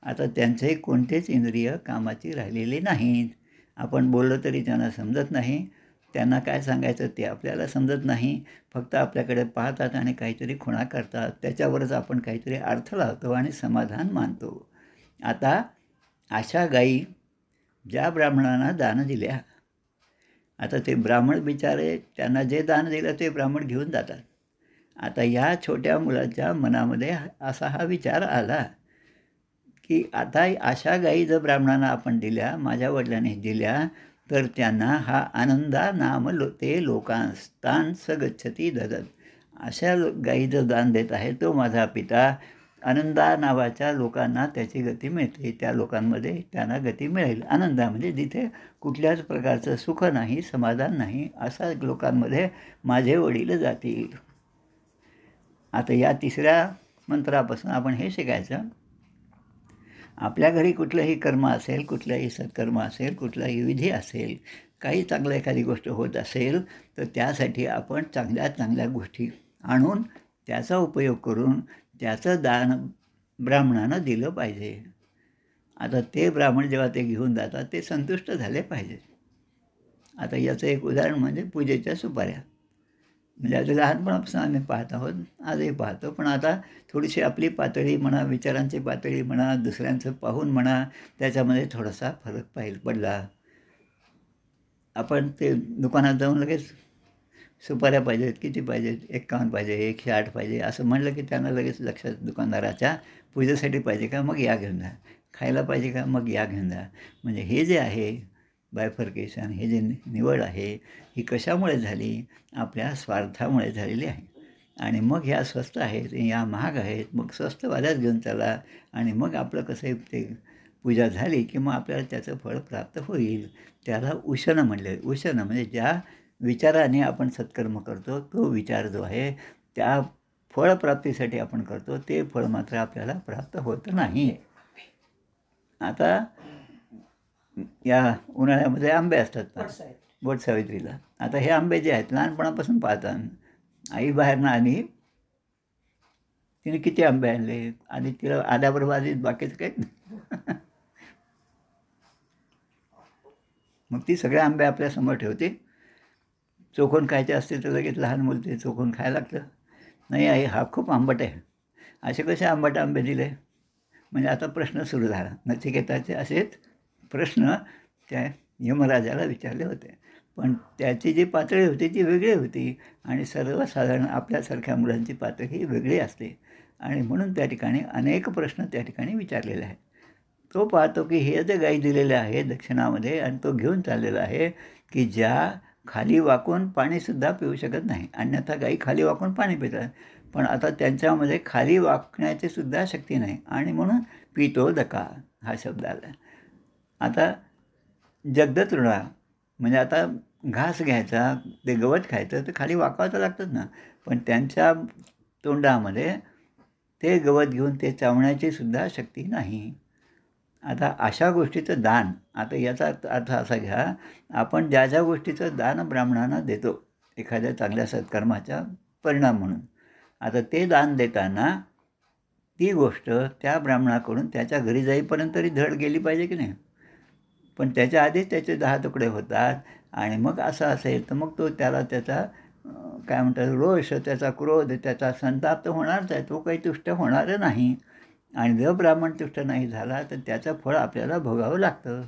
Speaker 1: आता त्यांचे कोणतेच इंद्रिय कामाची राहिलेली नाहीत. आपण बोललो तरी त्यांना समजत नाही, त्यांना काय सांगायचं ते आपल्याला समजत नाही. फक्त आपल्याकडे पाहतात आणि काहीतरी खुणा करतात, त्याच्यावरच आपण काहीतरी अर्थ लावतो आणि समाधान मानतो. आता अशा गायी ज्या ब्राह्मणांना दान दिल्या, आता ते ब्राह्मण बिचारे त्यांना जे दान दिलं ते ब्राह्मण घेऊन जातात. आता या छोट्या मुलाच्या मनामध्ये असा हा विचार आला की आता अशा गायी जर ब्राह्मणांना आपण दिल्या, माझ्या वडिलांनी दिल्या, तर त्यांना हा आनंदा नाम ते लोकांस तान सगच्छती ददत. अशा गायी जर दान देत आहे तो माझा पिता, आनंदा नावाच्या लोकांना त्याची गती मिळते. त्या लोकांमध्ये त्यांना गती मिळेल. आनंदा म्हणजे जिथे कुठल्याच प्रकारचं सुख नाही, समाधान नाही, अशा लोकांमध्ये माझे वडील जातील. आता या तिसऱ्या मंत्रापासून आपण हे शिकायचं, आपल्या घरी कुठलंही कर्म असेल, कुठलंही सत्कर्म असेल, कुठलाही विधी असेल, काही चांगलं एखादी गोष्ट होत असेल तर त्यासाठी आपण चांगल्या चांगल्या गोष्टी आणून त्याचा उपयोग करून त्याचं दान ब्राह्मणांना दिलं पाहिजे. आता ते ब्राह्मण जेव्हा ते घेऊन जातात ते संतुष्ट झाले पाहिजे. आता याचं एक उदाहरण म्हणजे पूजेच्या सुपाऱ्या. म्हणजे आता लहानपणापासून आम्ही पाहत आहोत, आजही पाहतो, पण आता थोडीशी आपली पातळी म्हणा, विचारांची पातळी म्हणा, दुसऱ्यांचं पाहून म्हणा, त्याच्यामध्ये थोडासा फरक पडला. आपण ते दुकानात जाऊन लगेच सुपाऱ्या पाहिजेत, किती पाहिजेत, 51 पाहिजे, 108 पाहिजे असं म्हणलं की त्यांना लगेच लक्षात दुकानदाराच्या पूजेसाठी पाहिजे का, मग या घेऊन जा. खायला पाहिजे का, मग या घेऊन जा. म्हणजे हे जे आहे बायफर्केशन, हे जे निवड आहे ही कशामुळे झाली, आपल्या स्वार्थामुळे झालेली आहे. आणि मग ह्या स्वस्त आहेत, या महाग आहेत, मग स्वस्तवाल्याच घेऊन चला आणि मग आपलं कसं ते पूजा झाली की मग आपल्याला त्याचं फळ प्राप्त होईल. त्याला उशनं म्हणले. उशनं म्हणजे ज्या विचाराने आपण सत्कर्म करतो तो विचार जो आहे त्या फळप्राप्तीसाठी आपण करतो ते फळ मात्र आपल्याला प्राप्त होत नाही. आता या उन्हाळ्यामध्ये आंबे असतात ना वट सावित्रीला. आता हे आंबे जे आहेत लहानपणापासून पाहतात. आई बाहेरनं आली, तिने किती आंबे आणले आणि तिला आल्याबरोबर आधी बाकीचं काही मग ती सगळे आंबे आपल्यासमोर ठेवते. चोखून खायचे असतील तर लगेच लहान मुलं ते चोखून खायला लागतं. नाही आई हा खूप आंबट आहे. असे कसे आंबट आंबे दिले? म्हणजे आता प्रश्न सुरू झाला. नचिकेताचे असेच प्रश्न त्या यमराजाला विचारले होते. पण त्याची जी पातळी होती ती वेगळी होती आणि सर्वसाधारण आपल्यासारख्या मुलांची पातळी वेगळी असते आणि म्हणून त्या ठिकाणी अनेक प्रश्न त्या ठिकाणी विचारलेले आहेत. तो पाहतो की हे जे गाई दिलेले आहे दक्षिणामध्ये आणि तो घेऊन चाललेला आहे की ज्या खाली वाकून पाणीसुद्धा पिऊ शकत नाही. अन्यथा गाई खाली वाकून पाणी पितात. पण आता त्यांच्यामध्ये खाली वाकण्याची सुद्धा शक्ती नाही आणि म्हणून पितो दका हा शब्द आला. आता जगदतृणा म्हणजे आता घास घ्यायचा, ते गवत खायचं तर खाली वाकावं तर लागतंच ना. पण त्यांच्या तोंडामध्ये ते गवत घेऊन ते चावण्याची सुद्धा शक्ती नाही. आता अशा गोष्टीचं दान, आता याचा अर्थ असा घ्या, आपण ज्या ज्या गोष्टीचं दान ब्राह्मणांना देतो एखाद्या चांगल्या सत्कर्माचा परिणाम म्हणून, आता ते दान देताना ती गोष्ट त्या ब्राह्मणाकडून त्याच्या घरी जाईपर्यंत तरी धड गेली पाहिजे की नाही. पण त्याच्या आधीच त्याचे 10 तुकडे होतात आणि मग असं असेल तर मग तो त्याला त्याचा काय म्हणतात रोष, त्याचा क्रोध, त्याचा संताप तर होणारच आहे. तो काही तुष्ट होणार नाही आणि जर ब्राह्मण तुष्ट नाही झाला तर त्याचं फळ आपल्याला भोगावं लागतं.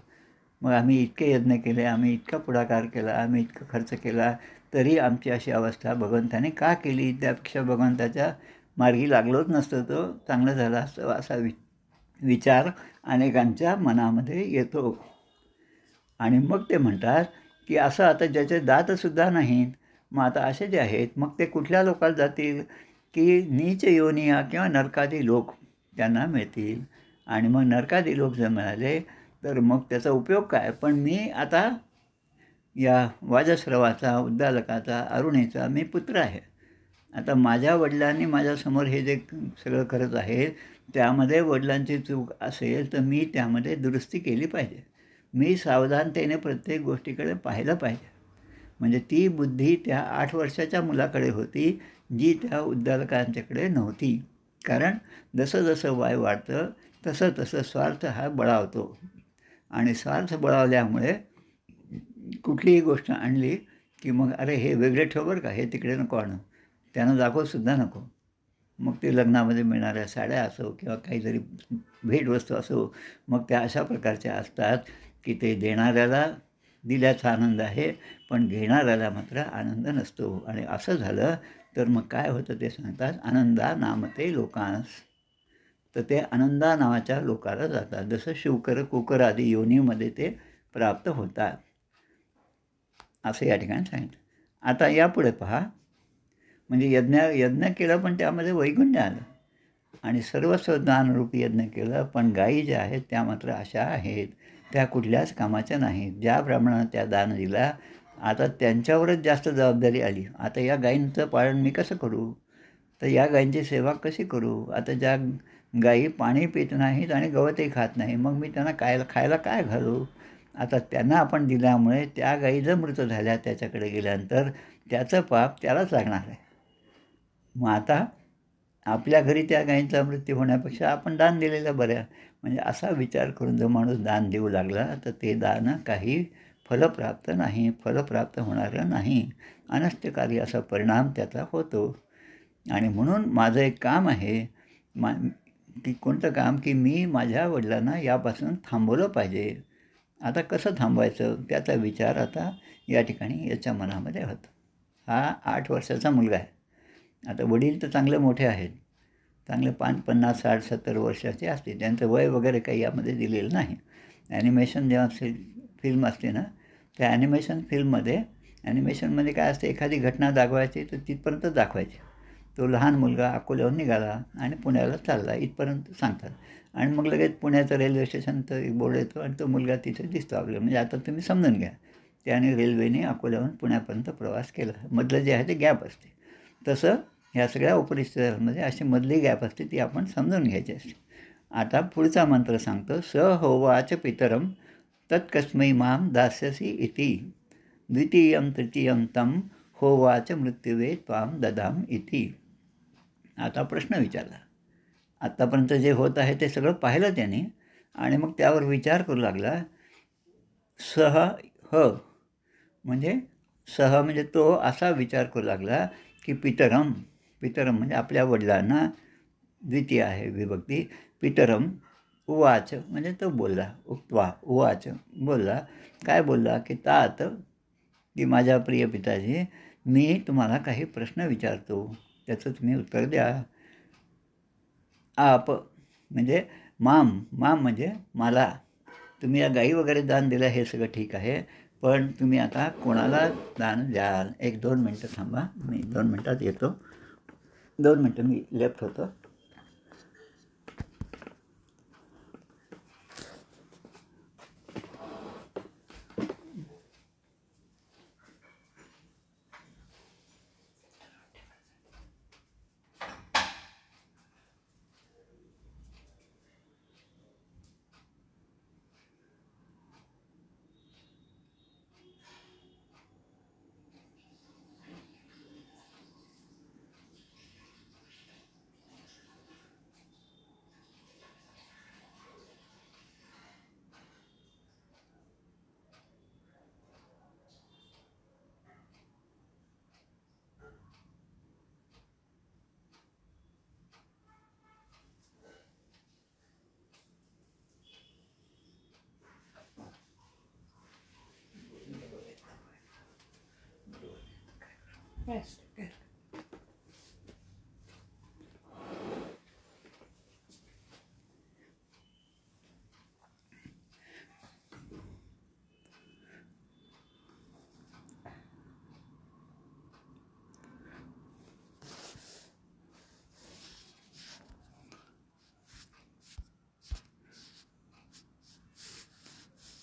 Speaker 1: मग आम्ही इतके यज्ञ केले, आम्ही इतका पुढाकार केला, आम्ही इतका खर्च केला, तरी आमची अशी अवस्था भगवंताने का केली? त्यापेक्षा भगवंताच्या मार्गी लागलोच नसतं तो चांगलं झालं असतं असा विचार अनेकांच्या मनामध्ये येतो. आणि मग ते म्हणतात की असं आता ज्याचे दातसुद्धा नाहीत, मग आता असे जे आहेत मग ते कुठल्या लोकाला जातील की नीच योनिया किंवा नरकादी लोक त्यांना मिळतील. आणि मग नरकादी लोक जर मिळाले तर मग त्याचा उपयोग काय? पण मी आता या वाजश्रवाचा, उद्दालकाचा, अरुणीचा मी पुत्र आहे. आता माझ्या वडिलांनी माझ्यासमोर हे जे सगळं करत आहेत त्यामध्ये वडिलांची चूक असेल तर मी त्यामध्ये दुरुस्ती केली पाहिजे. मी सावधानतेने प्रत्येक गोष्टीकडे पाहिलं पाहिजे. म्हणजे ती बुद्धी त्या 8 वर्षाच्या मुलाकडे होती जी त्या उद्दालकांच्याकडे नव्हती. कारण जसं जसं वय वाढतं तसं तसं स्वार्थ हा बळावतो आणि स्वार्थ बळावल्यामुळे कुठलीही गोष्ट आणली की मग अरे हे वेगळे ठेव बरं का, हे तिकडे नको आणू, त्यानं दाखवसुद्धा नको. मग ते लग्नामध्ये मिळणाऱ्या साड्या असो किंवा काहीतरी भेटवस्तू असो, मग त्या अशा प्रकारच्या असतात की ते देणाऱ्याला दिल्याचा आनंद आहे पण घेणाऱ्याला मात्र आनंद नसतो. आणि असं झालं तर मग काय होतं ते सांगतात, आनंदा नामते लोकांस. तर ते आनंदा नावाच्या लोकाला जातात. जसं शिवकर कुकर आदी योनीमध्ये ते प्राप्त होतात असं या ठिकाणी सांगितलं. आता यापुढे पहा, म्हणजे यज्ञ केलं पण त्यामध्ये वैगुण्य आलं आणि सर्वस्व दानरूपी यज्ञ केलं. पण गायी ज्या आहेत त्या मात्र अशा आहेत त्या कुठल्याच कामाच्या नाहीत. ज्या ब्राह्मणानं त्या दान दिला आता त्यांच्यावरच जास्त जबाबदारी आली. आता या गायींचं पालन मी कसं करू? तर या गायींची सेवा कशी करू? आता ज्या गायी पाणी पित नाहीत आणि गवतही खात नाही, मग मी त्यांना खायला काय घालू? आता त्यांना आपण दिल्यामुळे त्या गायी जर मृत झाल्या त्याच्याकडे गेल्यानंतर त्याचं पाप त्यालाच लागणार आहे. मग आता आपल्या घरी त्या गायींचा मृत्यू होण्यापेक्षा आपण दान दिलेलं बरं. म्हणजे असा विचार करून जर माणूस दान देऊ लागला तर ते दान काही फलप्राप्त नाही, फलप्राप्त होणारं नाही, अनष्टकारी असा परिणाम त्याचा होतो. आणि म्हणून माझं एक काम आहे की कोणतं काम की मी माझ्या वडिलांना यापासून थांबवलं पाहिजे. आता कसं थांबवायचं त्याचा विचार आता या ठिकाणी याच्या मनामध्ये होतो. हा 8 वर्षाचा मुलगा आहे. आता वडील तर चांगले मोठे आहेत, चांगले 50, 60, 70 वर्षाचे असते. त्यांचं वय वगैरे काही यामध्ये दिलेलं नाही. ॲनिमेशन जेव्हा फिल्म असते ना, त्या ॲनिमेशनमध्ये काय असते, एखादी घटना दाखवायची तर तिथपर्यंत दाखवायची. तो लहान मुलगा अकोल्याहून निघाला आणि पुण्याला चालला इथपर्यंत सांगतात. आणि मग लगेच पुण्याचं रेल्वे स्टेशनचं एक बोर्ड येतो आणि तो मुलगा तिथे दिसतो आपल्याला. म्हणजे आता तुम्ही समजून घ्या, त्याने रेल्वेने अकोल्याहून पुण्यापर्यंत प्रवास केला. मधलं जे आहे ते गॅप असते. तसं ह्या सगळ्या उपनिषदांमध्ये अशी मधली गॅप असते, ती आपण समजून घ्यायची असते. आता पुढचा मंत्र सांगतो. स होवाच पितरम तत्कस्मै माम दास्यसी इति द्वितीयं तृतीयं तं होवाच मृत्युवे त्वाम ददाम इति. आता प्रश्न विचारला. आत्तापर्यंत जे होत आहे ते सगळं पाहिलं त्याने आणि मग त्यावर विचार करू लागला. सह ह म्हणजे सह म्हणजे तो असा विचार करू लागला की पितरम म्हणजे आपल्या वडिलांना द्वितीय आहे विभक्ती. पितरम उवाच म्हणजे तो बोलला. उक्त्वा उवाच बोलला. काय बोलला की तात की माझ्या प्रिय पिताजी, मी तुम्हाला काही प्रश्न विचारतो, त्याचं तुम्ही उत्तर द्या. आप म्हणजे माम म्हणजे मला. तुम्ही या गाई वगैरे दान दिलं हे सगळं ठीक आहे, पण तुम्ही आता कोणाला दान द्याल? 1-2 मिनटं थांबा, मी 2 मिनटात येतो. 2 मिनटं मी लेफ्ट होतो.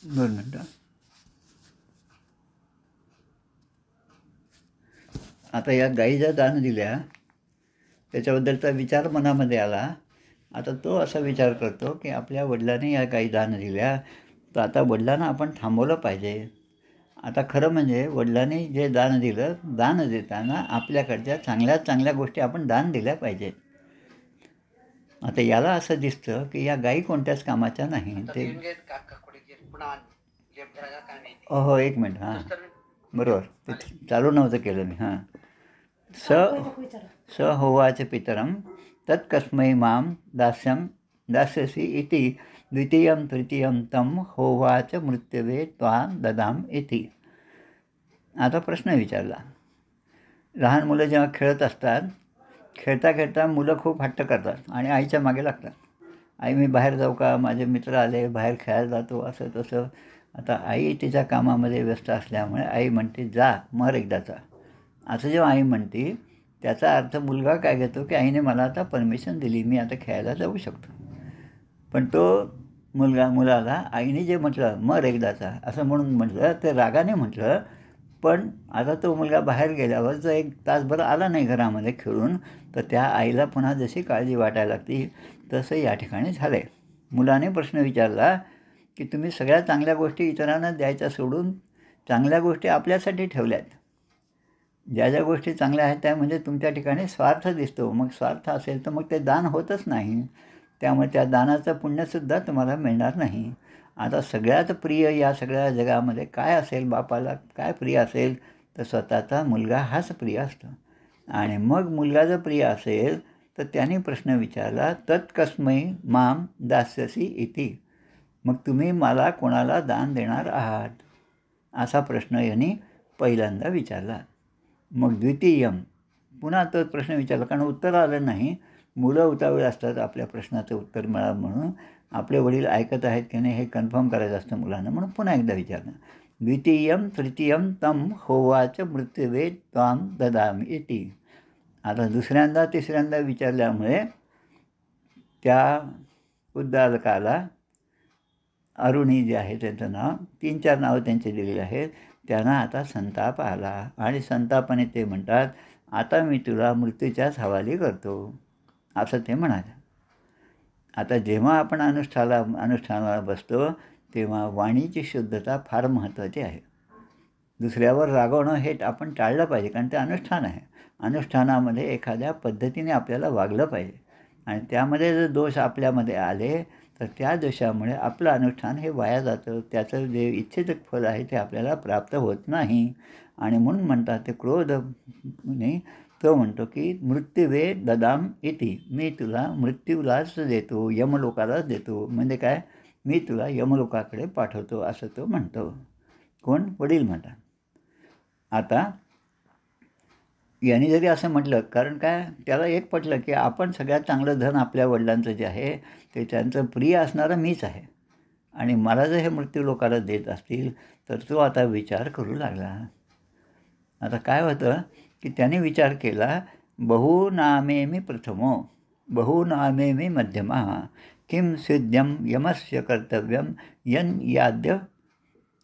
Speaker 1: दोन मिनटं. आता या गाई ज्या दान दिल्या त्याच्याबद्दलचा विचार मनामध्ये आला. आता तो असा विचार करतो की आपल्या वडिलांनी या गाई दान दिल्या, तर आता वडिलांना आपण थांबवलं पाहिजे. आता खरं म्हणजे वडिलांनी जे दान दिलं, दान देताना आपल्याकडच्या चांगल्या गोष्टी आपण दान दिल्या पाहिजेत. आता याला असं दिसतं की या गाई कोणत्याच कामाच्या नाही. ते हो 1 मिनिट. हां बरोबर, ते चालू नव्हतं केलं मी. हां. स होवाच पितरम तत्कस्मै माम दास्यसी इति द्वितीयं तृतीयं तं होवाच मृत्युवे त्वां ददाम इति. आता प्रश्न विचारला. लहान मुलं जेव्हा खेळत असतात, खेळता मुलं खूप हट्ट करतात आणि आईच्या मागे लागतात. आई मी बाहेर जाऊ का, माझे मित्र आले, बाहेर खेळायला जातो, असं तसं. आता आई तिच्या कामामध्ये व्यस्त असल्यामुळे आई म्हणते जा मर एकदाचा. असं जेव्हा आई म्हणते त्याचा अर्थ मुलगा काय घेतो की आईने मला आता परमिशन दिली, मी आता खेळायला जाऊ शकतो. पण तो मुलाला आईने जे म्हटलं मर एकदाचा असं म्हणून म्हटलं, ते रागाने म्हटलं. पण आता तो मुलगा बाहेर गेल्यावर जर 1 तासभर आला नाही घरामध्ये खेळून, तर त्या आईला पुन्हा जशी काळजी वाटायला लागती तसं या ठिकाणी झालं आहे. मुलाने प्रश्न विचारला की तुम्ही सगळ्या चांगल्या गोष्टी इतरांना द्यायच्या सोडून चांगल्या गोष्टी आपल्यासाठी ठेवल्यात. ज्या गोष्टी चांगल्या आहेत त्या म्हणजे तुमच्या ठिकाणी स्वार्थ दिसतो. मग स्वार्थ असेल तर मग ते दान होतच नाही. त्यामुळे त्या दानाचं पुण्यसुद्धा तुम्हाला मिळणार नाही. आता सगळ्यात प्रिय या सगळ्या जगामध्ये काय असेल, बापाला काय प्रिय असेल, तर स्वतःचा मुलगा हाच प्रिय असतो. आणि मग मुलगा जर प्रिय असेल तर त्याने प्रश्न विचारला तत्कस्मै माम दास्यसी इति. मग तुम्ही मला कोणाला दान देणार आहात, असा प्रश्न यांनी पहिल्यांदा विचारला. मग द्वितीयम पुन्हा तो प्रश्न विचारला, कारण उत्तर आलं नाही. मुलं उतावळी असतात आपल्या प्रश्नाचं उत्तर मिळावं म्हणून. आपले वडील ऐकत आहेत की नाही हे कन्फर्म करायचं असतं मुलांना, म्हणून पुन्हा एकदा विचारलं. द्वितीयं तृतीयं तं होवाच मृत्युवे त्वां ददामि इति. आता दुसऱ्यांदा तिसऱ्यांदा विचारल्यामुळे त्या उद्दालकाला अरुणी जे आहे त्यांचं नाव 3-4 नावं त्यांचे दिलेली आहेत. त्यांना आता संताप आला आणि संतापाने ते म्हणतात, आता मी तुला मृत्यूच्याच हवाली करतो, असं ते म्हणाले. आता जेव्हा आपण अनुष्ठानाला बसतो तेव्हा वाणीची शुद्धता फार महत्त्वाची आहे. दुसऱ्यावर रागवणं हे आपण टाळलं पाहिजे, कारण ते अनुष्ठान आहे. अनुष्ठानामध्ये एखाद्या पद्धतीने आपल्याला वागलं पाहिजे आणि त्यामध्ये जर दोष आपल्यामध्ये आले तर त्या दोषामुळे आपलं अनुष्ठान हे वाया जातं. त्याचं जे इच्छित फल आहे ते आपल्याला प्राप्त होत नाही. आणि म्हणून म्हणतात ते क्रोधने तो म्हणतो की मृत्युवे ददाम इति, मी तुला मृत्यूलाच देतो, यमलोकालाच देतो. म्हणजे काय, मी तुला यमलोकाकडे पाठवतो असं तो म्हणतो. कोण? वडील म्हणतात. आता यांनी जरी असं म्हटलं, कारण काय त्याला एक पटलं की आपण सगळ्यात चांगलं धन आपल्या वडिलांचं जे आहे ते त्यांचं प्रिय असणारं मीच आहे आणि मला जर हे मृत्यू लोकाला देत असतील तर तो आता विचार करू लागला. आता काय होतं की त्याने विचार केला, बहु नामे मी प्रथमो बहु नामे मी मध्यमा किं सिद्ध्यं यमस्य कर्तव्यं यन याद्य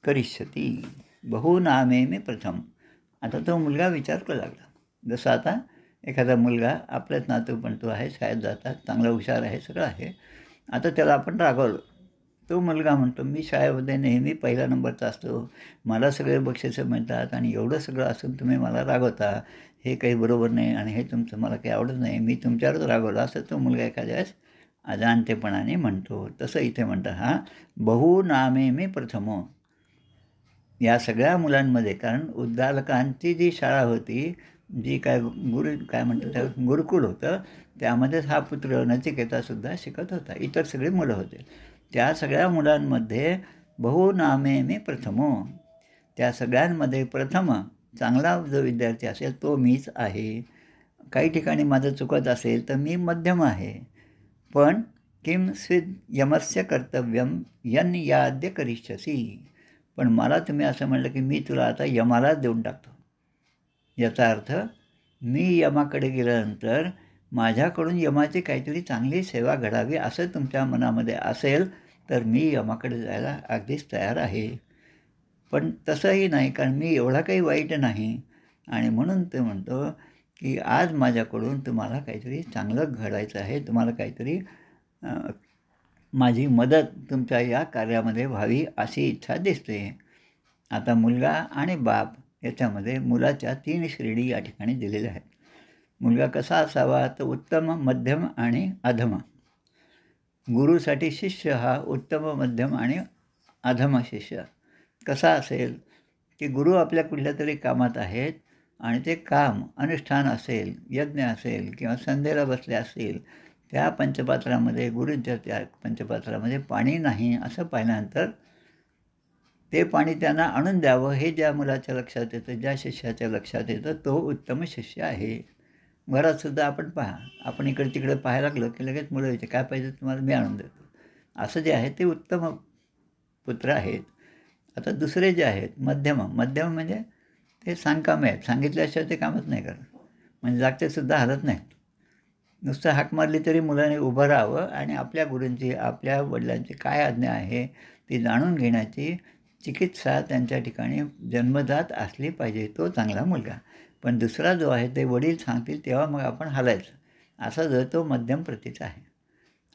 Speaker 1: करिष्यती. बहु नामे मी प्रथम. आता तो मुलगा विचार करू लागला. जसं आता एखादा मुलगा आपल्याच नातू पण तो आहे, शाळेत जातात, चांगला हुशार आहे, सगळं आहे. आता त्याला आपण रागवलं. तो मुलगा म्हणतो, मी शाळेमध्ये नेहमी पहिला नंबरचा असतो, मला सगळे बक्षिसं मिळतात आणि एवढं सगळं असून तुम्ही मला रागवता, हे काही बरोबर नाही आणि हे तुमचं मला काही आवडत नाही, मी तुमच्यावरच रागवलं, असं तो मुलगा एखाद्या वेळेस अजाणतेपणाने म्हणतो. तसं इथे म्हणतं, हा बहु नामे मी प्रथमो. या सगळ्या मुलांमध्ये, कारण उद्दालकांची जी शाळा होती, जी काय काय म्हणतात त्या गुरुकुल होतं, त्यामध्येच हा पुत्र नचिकेतासुद्धा शिकत होता. इतर सगळी मुलं होते. त्या सगळ्या मुलांमध्ये बहु नामे मी प्रथमो, त्या सगळ्यांमध्ये प्रथम चांगला जो विद्यार्थी असेल तो मीच आहे. काही ठिकाणी माझं चुकत असेल तर मी मध्यम आहे. पण किं स्विद यमस्य कर्तव्यं यन याद्य करिष्यसी. पण मला तुम्ही असं म्हटलं की मी तुला आता यमालाच देऊन टाकतो. याचा अर्थ मी यमाकडे गेल्यानंतर माझ्याकडून यमाची काहीतरी चांगली सेवा घडावी असं तुमच्या मनामध्ये असेल तर मी यमाकडे जायला अगदीच तयार आहे. पण तसंही नाही, कारण मी एवढा काही वाईट नाही. आणि म्हणून ते म्हणतो की आज माझ्याकडून तुम्हाला काहीतरी चांगलं घडायचं आहे, तुम्हाला काहीतरी माझी मदत तुमच्या या कार्यामध्ये व्हावी अशी इच्छा दिसते. आता मुलगा आणि बाप याच्यामध्ये मुलाच्या 3 श्रेणी या ठिकाणी दिलेल्या आहेत. मुलगा कसा असावा, तर उत्तम, मध्यम आणि अधम. गुरुसाठी शिष्य हा उत्तम, मध्यम आणि अधम शिष्य कसा असेल की गुरु आपल्या कुठल्या तरी कामात आहेत आणि ते काम अनुष्ठान असेल, यज्ञ असेल किंवा संध्येला बसले असतील, त्या पंचपात्रामध्ये गुरूंच्या त्या पंचपात्रामध्ये पाणी नाही असं पाहिल्यानंतर ते पाणी त्यांना आणून द्यावं हे ज्या मुलाच्या लक्षात येतं, ज्या शिष्याच्या लक्षात येतं, तो उत्तम शिष्य आहे. घरातसुद्धा आपण पहा, आपण इकडे तिकडे पाहायला लागलो की लगेच मुलं येते, काय पाहिजे तुम्हाला मी आणून देतो. असं जे आहे ते उत्तम पुत्र आहेत. आता दुसरे जे आहेत मध्यम म्हणजे ते सांगकामे आहेत, सांगितल्याशिवाय ते कामच नाही करत, म्हणजे जागतेसुद्धा हलत नाहीत. नुसतं हाक मारली तरी मुलाने उभं राहावं आणि आपल्या गुरूंची, आपल्या वडिलांची काय आज्ञा आहे ती जाणून घेण्याची चिकित्सा त्यांच्या ठिकाणी जन्मजात असली पाहिजे, तो चांगला मुलगा. पण दुसरा जो आहे ते वडील सांगतील तेव्हा मग आपण हलायचं, असा जो तो मध्यम प्रतीचा आहे.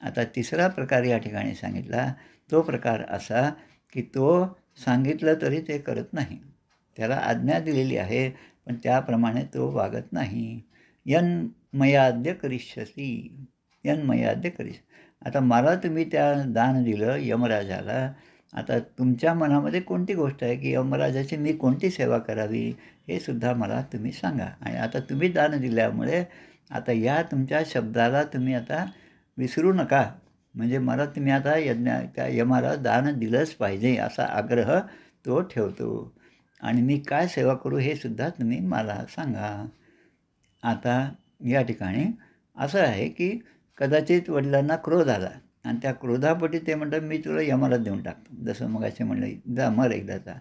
Speaker 1: आता तिसरा प्रकार या ठिकाणी सांगितला, तो प्रकार असा की तो सांगितलं तरी ते करत नाही, त्याला आज्ञा दिलेली आहे पण त्याप्रमाणे तो वागत नाही. यन मयाद्य करिष्यसी, यन मयाद्य आता मला तुम्ही त्या दान दिलं यमराजाला, आता तुमच्या मनामध्ये कोणती गोष्ट आहे की यमराजाची मी कोणती सेवा करावी हे सुद्धा मला तुम्ही सांगा. आणि आता तुम्ही दान दिल्यामुळे आता या तुमच्या शब्दाला तुम्ही आता विसरू नका, म्हणजे मला तुम्ही आता त्या यमाला दान दिलंच पाहिजे असा आग्रह तो ठेवतो आणि मी काय सेवा करू हे सुद्धा तुम्ही मला सांगा. आता या ठिकाणी असं आहे की कदाचित वडिलांना क्रोध आला आणि त्या क्रोधापोटी ते म्हणतात मी तुला यमाला देऊन टाकतो. जसं मगाशी म्हणलं जा मर एकदाचा,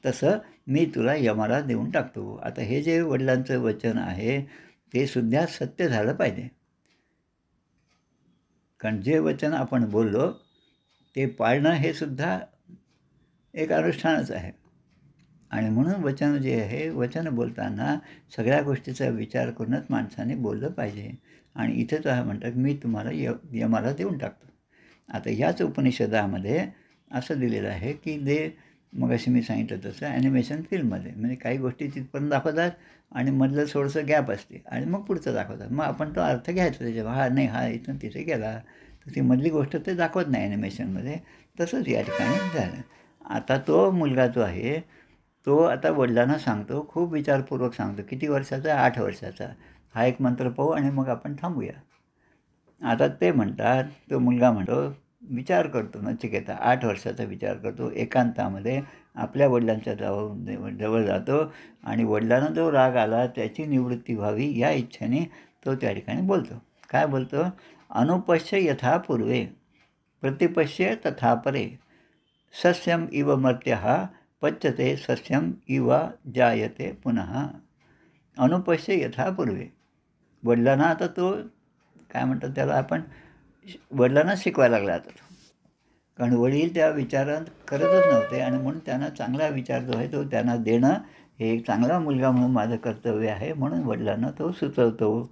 Speaker 1: तसं मी तुला यमाला देऊन टाकतो. आता हे जे वडिलांचं वचन आहे ते सुद्धा सत्य झालं पाहिजे. कारण जे वचन आपण बोललो ते पाळणं हे सुद्धा एक अनुष्ठानच आहे. आणि म्हणून वचन जे आहे, वचन बोलताना सगळ्या गोष्टीचा विचार करूनच माणसाने बोललं पाहिजे. आणि इथे तर म्हणतात मी तुम्हाला यमाला देऊन टाकतो. आता याच उपनिषदामध्ये असं दिलेलं आहे की जे मगाशी मी सांगितलं तसं ॲनिमेशन फिल्ममध्ये म्हणजे काही गोष्टी तिथपर्यंत दाखवतात आणि मधलं थोडंसं गॅप असते आणि मग पुढचं दाखवतात. मग आपण तो अर्थ घ्यायचा त्याच्यावर, हा नाही हा इथून तिथे गेला, तर ती मधली गोष्ट ते दाखवत नाही ॲनिमेशनमध्ये. तसंच या ठिकाणी झालं. आता तो मुलगा जो आहे तो आता वडिलांना सांगतो, खूप विचारपूर्वक सांगतो. किती वर्षाचा? 8 वर्षाचा. हा एक मंत्र पाहू आणि मग आपण थांबूया. आता ते म्हणतात, तो मुलगा म्हणतो, विचार करतो नचिकेता, 8 वर्षाचा विचार करतो. एकांतामध्ये आपल्या वडिलांच्या जवळ जातो आणि वडिलांना जो राग आला त्याची निवृत्ती व्हावी या इच्छेने तो त्या ठिकाणी बोलतो. काय बोलतो? अनुपश्य यथा पूर्वे प्रतिपश्य तथा परे सस्यम इव मर्त्यः पच्यते सस्यम इव जायते पुनः. अनुपश्य यथा पूर्वे. वडिलांना आता तो काय म्हणतात त्याला आपण वडिलांना शिकवायला लागला आता तो. कारण वडील त्या विचारात करतच नव्हते आणि म्हणून त्यांना चांगला विचार जो आहे तो त्यांना देणं हे एक चांगला मुलगा म्हणून माझं कर्तव्य आहे. म्हणून वडिलांना तो सुचवतो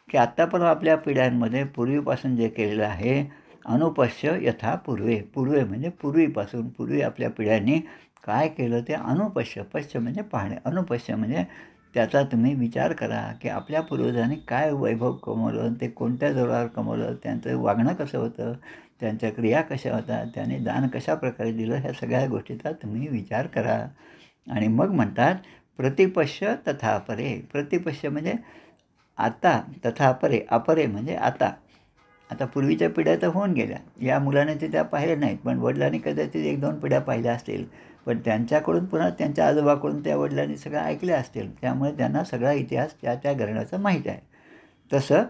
Speaker 1: की आत्तापर्यंत आपल्या पिढ्यांमध्ये पूर्वीपासून जे केलेलं आहे अनुपश्य यथा पूर्वे. पूर्वे म्हणजे पूर्वीपासून, पूर्वी आपल्या पिढ्यांनी काय केलं ते अनुपश्य. पश्य म्हणजे पाहणे, अनुपश्य म्हणजे त्याचा तुम्ही विचार करा की आपल्या पूर्वजांनी काय वैभव कमवलं, ते कोणत्या जोरावर कमवलं, त्यांचं वागणं कसं होतं, त्यांच्या क्रिया कशा होतात, त्यांनी दान कशा प्रकारे दिलं, ह्या सगळ्या गोष्टीचा तुम्ही विचार करा. आणि मग म्हणतात प्रतिपश्य तथा परे. प्रतिपश्य म्हणजे आता, तथा अपरे, अपरे म्हणजे आता. आता पूर्वीच्या पिढ्या तर होऊन गेल्या, या मुलाने ते त्या पाहिल्या नाहीत, पण वडिलांनी कदाचित 1-2 पिढ्या पाहिल्या असतील. पण त्यांच्याकडून पुन्हा त्यांच्या आजोबाकडून त्या वडिलांनी सगळं ऐकल्या असतील, त्यामुळे त्यांना सगळा इतिहास त्या त्या घराण्याचा माहीत आहे. तसं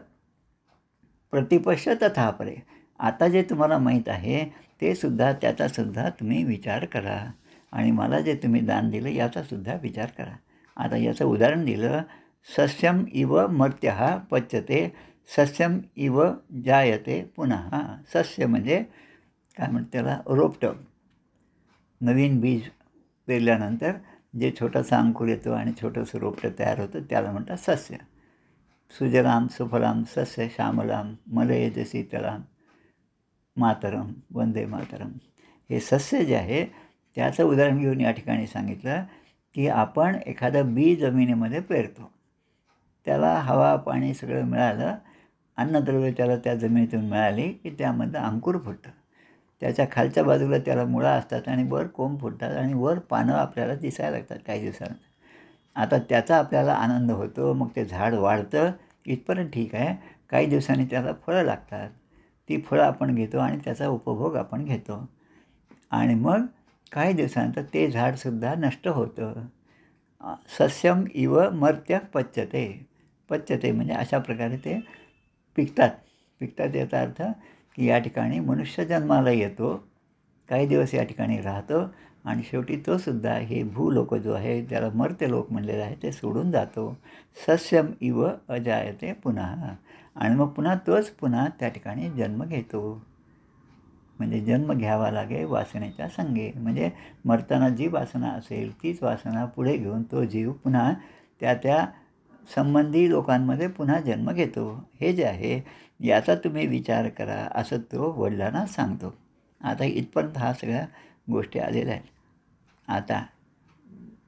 Speaker 1: प्रतिपश्य तथा परे. आता जे तुम्हाला माहीत आहे ते सुद्धा त्याचासुद्धा तुम्ही विचार करा आणि मला जे तुम्ही दान दिलं याचासुद्धा विचार करा. आता याचं उदाहरण दिलं, सस्यम इव मर्त्यः पच्यते सस्यम इव जायते पुनः. सस्य म्हणजे काय म्हणतात त्याला, रोपटं. नवीन बीज पेरल्यानंतर जे छोटंसं अंकुर येतो आणि छोटंसं रोपटं तयार होतं त्याला म्हणतात सस्य. सुजलाम सुफलाम सस्य श्यामलाम मलयज शीतलाम मातरम वंदे मातरम. हे सस्य जे आहे त्याचं उदाहरण घेऊन या ठिकाणी सांगितलं की आपण एखादं बी जमिनीमध्ये पेरतो, त्याला हवा पाणी सगळं मिळालं, अन्नद्रव्य त्याला त्या जमिनीतून मिळाली की त्यामधलं अंकुर फुटतं. त्याच्या खालच्या बाजूला त्याला मुळा असतात आणि वर कोंब फुटतात आणि वर पानं आपल्याला दिसायला लागतात काही दिवसानंतर. आता त्याचा आपल्याला आनंद होतो, मग ते झाड वाढतं, इथपर्यंत ठीक आहे. काही दिवसांनी त्याला फळं लागतात, ती फळं आपण घेतो आणि त्याचा उपभोग आपण घेतो आणि मग काही दिवसानंतर ते झाडसुद्धा नष्ट होतं. सस्यम इव मर्त्य पच्यते. पच्यते म्हणजे अशा प्रकारे ते पिकतात. पिकतात याचा अर्थ की या ठिकाणी मनुष्य जन्माला येतो, काही दिवस या ठिकाणी राहतो आणि शेवटी तो सुद्धा हे भूलोक जो आहे त्याला मर्त्य लोक म्हणलेलं आहे ते सोडून जातो. सस्यम इव अजायते पुन्हा. आणि मग पुन्हा तोच पुन्हा त्या ठिकाणी जन्म घेतो. म्हणजे जन्म घ्यावा लागे वासनेच्या संगे. म्हणजे मरताना जी वासना असेल तीच वासना पुढे घेऊन तो जीव पुन्हा त्या त्या संबंधी लोकांमध्ये पुन्हा जन्म घेतो. हे जे आहे याचा तुम्ही विचार करा असं तो वडिलांना सांगतो. आता इथपर्यंत हा सगळ्या गोष्टी आलेल्या आहेत. आता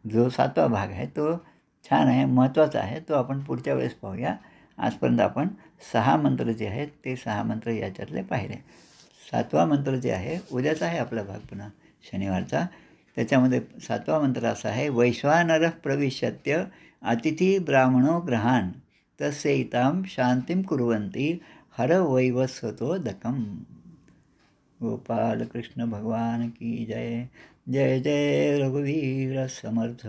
Speaker 1: जो 7वा भाग आहे तो छान आहे, महत्त्वाचा आहे, तो आपण पुढच्या वेळेस पाहूया. आजपर्यंत आपण 6 मंत्र जे आहेत ते 6 मंत्र याच्यातले पाहिले. 7वा मंत्र जे आहे उद्याचा आहे आपला भाग पुन्हा शनिवारचा. त्याच्यामध्ये 7वा मंत्र असा आहे, वैश्वानरः प्रविशत्य अतिथी ब्राह्मणो ग्रहान तस्यैतां शांतिं कुर्वन्ति हर वैवस्वतोदकम्. गोपाल कृष्ण भगवान की जय. जय जय रघुवीर समर्थ.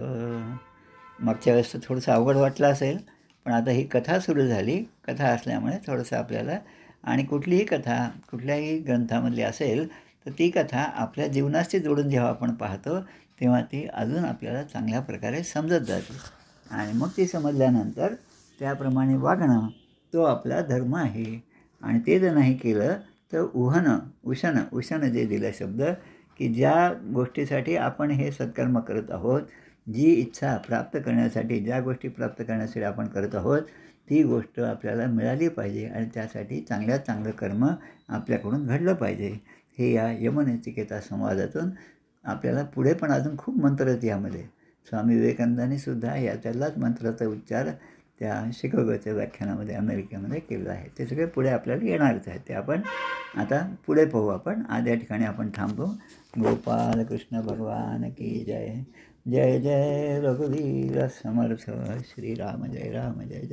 Speaker 1: मागच्या वेळेस तर थोडंसं अवघड वाटलं असेल, पण आता ही कथा सुरू झाली. कथा असल्यामुळे थोडंसं आपल्याला, आणि कुठलीही कथा कुठल्याही ग्रंथामधली असेल तर ती कथा आपल्या जीवनाशी जोडून जेव्हा आपण पाहतो तेव्हा ती अजून आपल्याला चांगल्या प्रकारे समजत जाते. आणि मग ती समजल्यानंतर त्याप्रमाणे वागणं तो आपला धर्म आहे. आणि ते जर नाही केलं तर उशन जे दिलं शब्द, की ज्या गोष्टीसाठी आपण हे सत्कर्म करत आहोत, जी इच्छा प्राप्त करण्यासाठी, ज्या गोष्टी प्राप्त करण्यासाठी आपण करत आहोत, ती गोष्ट आपल्याला मिळाली पाहिजे आणि त्यासाठी चांगल्यात चांगलं कर्म आपल्याकडून घडलं पाहिजे. हे या यमनचिकेता संवादातून आपल्याला पुढे पण अजून खूप मंत्र आहेत यामध्ये. स्वामी विवेकानंदांनी सुद्धा याच्यातलाच मंत्राचा उच्चार त्या शिकागोच्या व्याख्यानामध्ये अमेरिकेमध्ये केलेलं आहे. ते सगळे पुढे आपल्याला येणारच आहे. ते आपण आता पुढे पाहू आपण. आज या ठिकाणी आपण थांबू. गोपाल कृष्ण भगवान की जय. जय जय रघुवीर समर्थ. श्रीराम जय राम जय जय.